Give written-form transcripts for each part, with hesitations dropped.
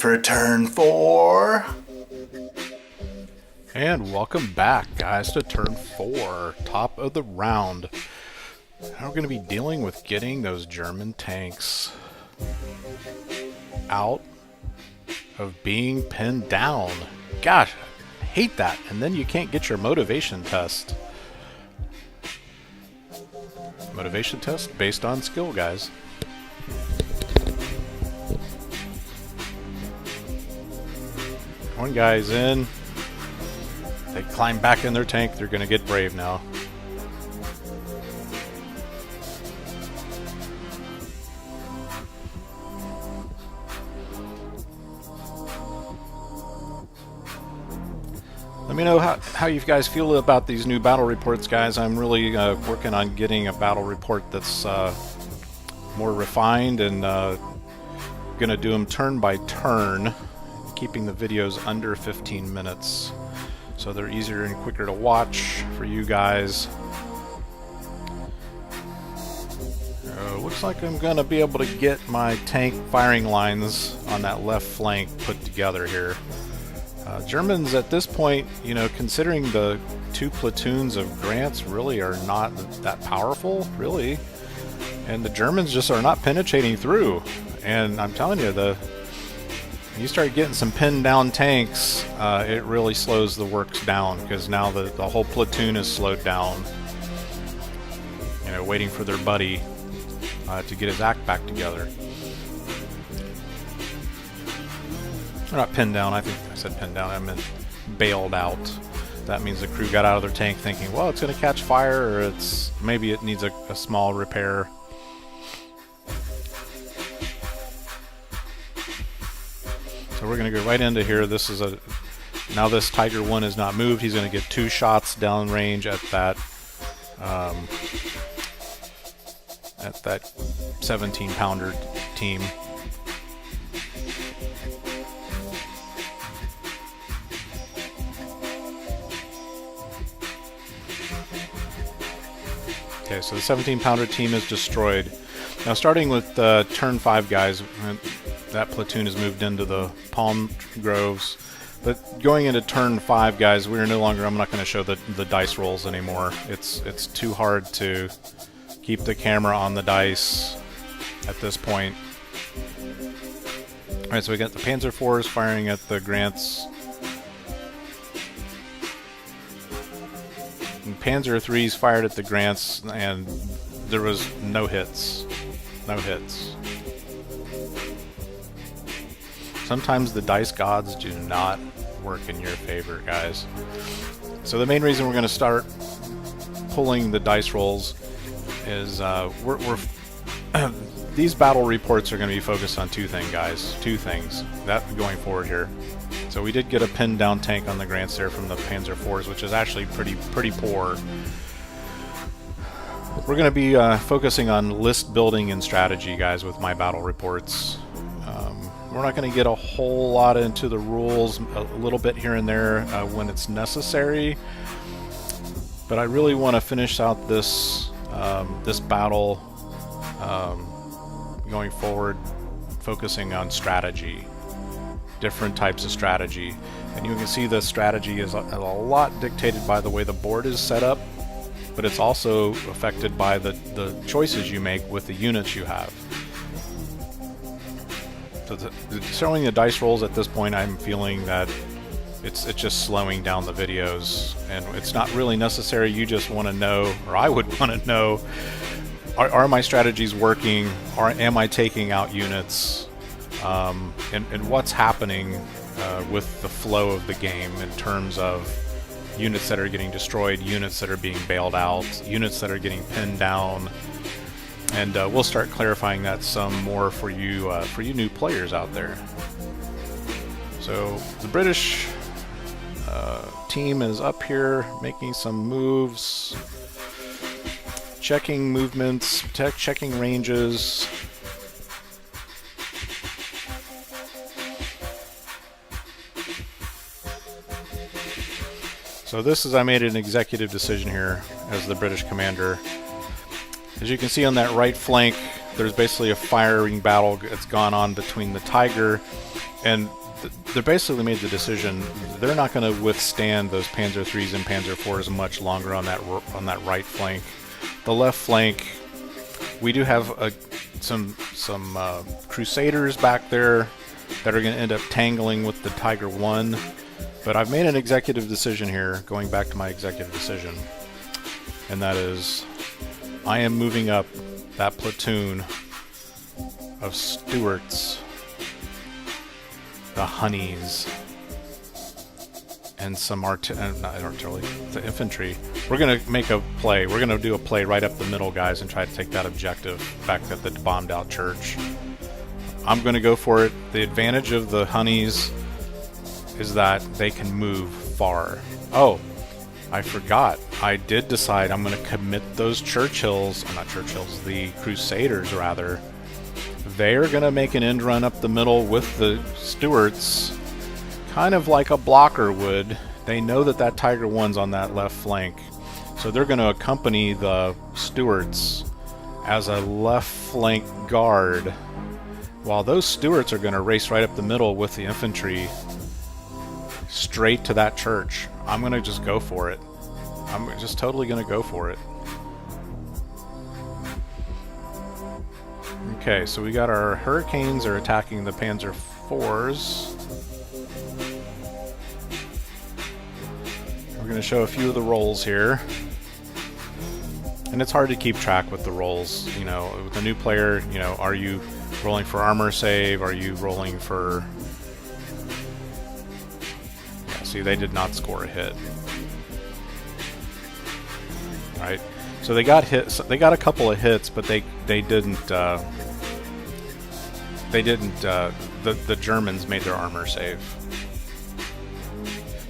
for turn 4. And welcome back, guys, to turn 4, top of the round. Now we're going to be dealing with getting those German tanks out of being pinned down. Gosh, I hate that. And then you can't get your motivation test. Motivation test based on skill, guys. One guy's in. They climb back in their tank. They're going to get brave now. Let me know how you guys feel about these new battle reports, guys. I'm really working on getting a battle report that's more refined and going to do them turn by turn, keeping the videos under 15 minutes so they're easier and quicker to watch for you guys. Looks like I'm going to be able to get my tank firing lines on that left flank put together here. Germans at this point, you know, considering the 2 platoons of Grants really are not that powerful, really. And the Germans just are not penetrating through. And I'm telling you, when you start getting some pinned down tanks, it really slows the works down, because now the whole platoon is slowed down. You know, waiting for their buddy to get his act back together. They're not pinned down. I think I said pinned down. I meant bailed out. That means the crew got out of their tank thinking, well, it's going to catch fire, or maybe it needs a small repair. So we're going to go right into here. This is now this Tiger 1 is not moved. He's going to get 2 shots down range at that 17-pounder team. Okay, so the 17-pounder team is destroyed. Now, starting with turn 5, guys, that platoon has moved into the palm groves. But going into turn 5, guys, we're no longer. I'm not going to show the dice rolls anymore. It's too hard to keep the camera on the dice at this point. All right, so we got the Panzer IVs firing at the Grants. And Panzer IIIs fired at the Grants, and there was no hits. No hits. Sometimes the dice gods do not work in your favor, guys. So the main reason we're going to start pulling the dice rolls is these battle reports are going to be focused on 2 things, guys. 2 things that going forward here. So we did get a pinned down tank on the Grants there from the Panzer IVs, which is actually pretty poor. We're going to be focusing on list building and strategy, guys, with my battle reports. We're not going to get a whole lot into the rules, a little bit here and there when it's necessary. But I really want to finish out this this battle going forward, focusing on strategy. Different types of strategy, and you can see the strategy is a lot dictated by the way the board is set up, but it's also affected by the choices you make with the units you have. So showing the dice rolls at this point, I'm feeling that it's just slowing down the videos, and it's not really necessary. You just want to know, or I would want to know, are my strategies working, or am I taking out units? And what's happening with the flow of the game in terms of units that are getting destroyed, units that are being bailed out, units that are getting pinned down, and we'll start clarifying that some more for you new players out there. So the British team is up here making some moves, checking movements, checking ranges. So this is, I made an executive decision here as the British commander. As you can see on that right flank, there's basically a firing battle that's gone on between the Tiger And they basically made the decision they're not going to withstand those Panzer IIIs and Panzer IVs much longer on that right flank. The left flank, we do have some Crusaders back there that are going to end up tangling with the Tiger I. But I've made an executive decision here, going back to my executive decision, and that is I am moving up that platoon of Stuarts, the Honeys, and some the infantry. We're going to make a play. We're going to do a play right up the middle, guys, and try to take that objective back at the bombed out church. I'm going to go for it. The advantage of the Honeys is that they can move far. Oh, I forgot. I did decide I'm going to commit those the Crusaders rather. They're going to make an end run up the middle with the Stuarts, kind of like a blocker would. They know that Tiger I's on that left flank, so they're going to accompany the Stuarts as a left flank guard, while those Stuarts are going to race right up the middle with the infantry straight to that church. I'm going to just go for it. I'm just totally going to go for it. Okay, so we got our Hurricanes are attacking the Panzer IVs. We're going to show a few of the rolls here. And it's hard to keep track with the rolls. You know, with a new player, you know, are you rolling for armor save? Are you rolling for... Yeah, see, they did not score a hit. Right? So they got hits. They got a couple of hits, but they didn't. The Germans made their armor save.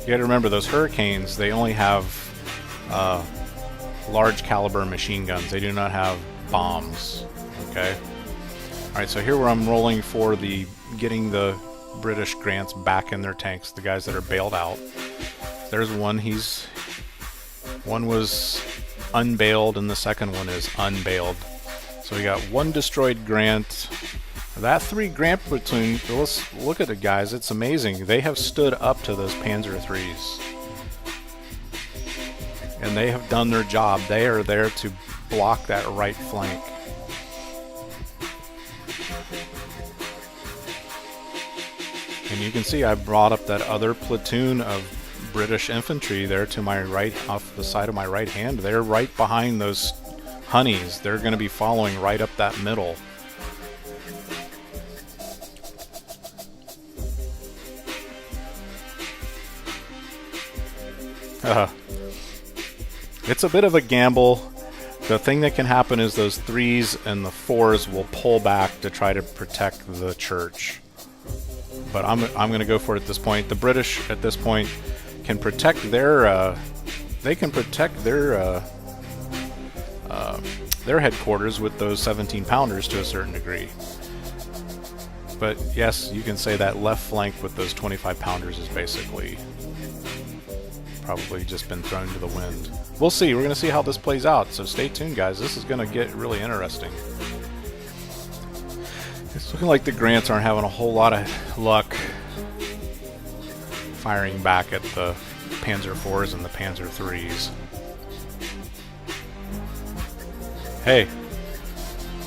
You got to remember those Hurricanes. They only have large caliber machine guns. They do not have bombs. Okay. All right. So here where I'm rolling for getting the British Grants back in their tanks. The guys that are bailed out. There's one. One was unbailed, and the second one is unbailed. So we got one destroyed Grant. That 3 Grant platoon, let's look at it, guys. It's amazing. They have stood up to those Panzer IIIs. And they have done their job. They are there to block that right flank. And you can see I brought up that other platoon of British infantry there to my right, off the side of my right hand. They're right behind those Honeys. They're going to be following right up that middle. It's a bit of a gamble. The thing that can happen is those 3s and the 4s will pull back to try to protect the church. But I'm going to go for it at this point. The British at this point can protect their headquarters with those 17 pounders to a certain degree. But yes, you can say that left flank with those 25 pounders is basically probably just been thrown to the wind. We'll see. We're going to see how this plays out. So stay tuned, guys. This is going to get really interesting. It's looking like the Grants aren't having a whole lot of luck firing back at the Panzer IVs and the Panzer IIIs. Hey,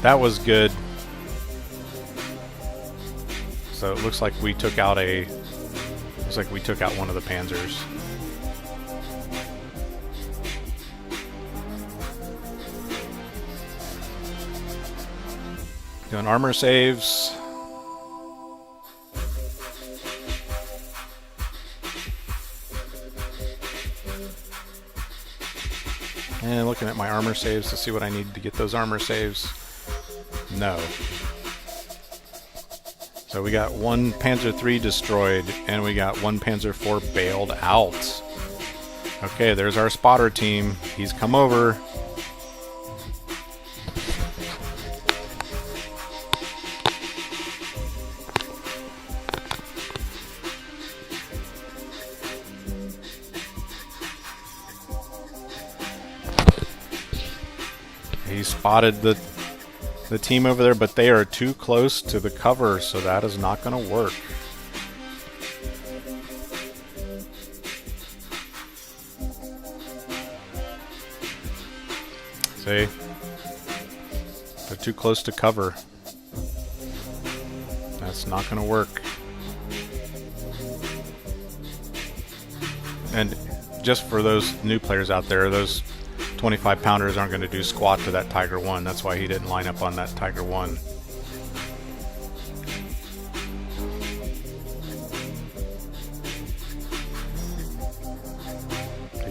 that was good. So it looks like we took out one of the Panzers. Doing armor saves. And looking at my armor saves to see what I need to get those armor saves. No. So we got one Panzer III destroyed, and we got one Panzer IV bailed out. Okay, there's our spotter team. He's come over. He spotted the team over there, but they are too close to the cover, so that is not going to work. See? They're too close to cover. That's not going to work. And just for those new players out there, those 25 pounders aren't going to do squat to that Tiger 1. That's why he didn't line up on that Tiger 1.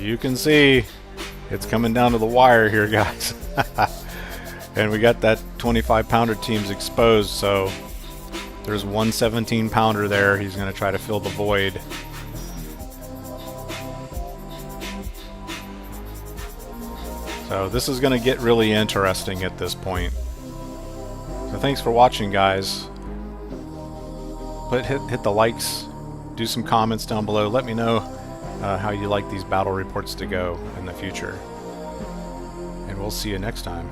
You can see it's coming down to the wire here, guys. And we got that 25 pounder teams exposed, so there's one 17 pounder there. He's going to try to fill the void. So this is going to get really interesting at this point. So thanks for watching, guys. Hit the likes, do some comments down below. Let me know how you like these battle reports to go in the future. And we'll see you next time.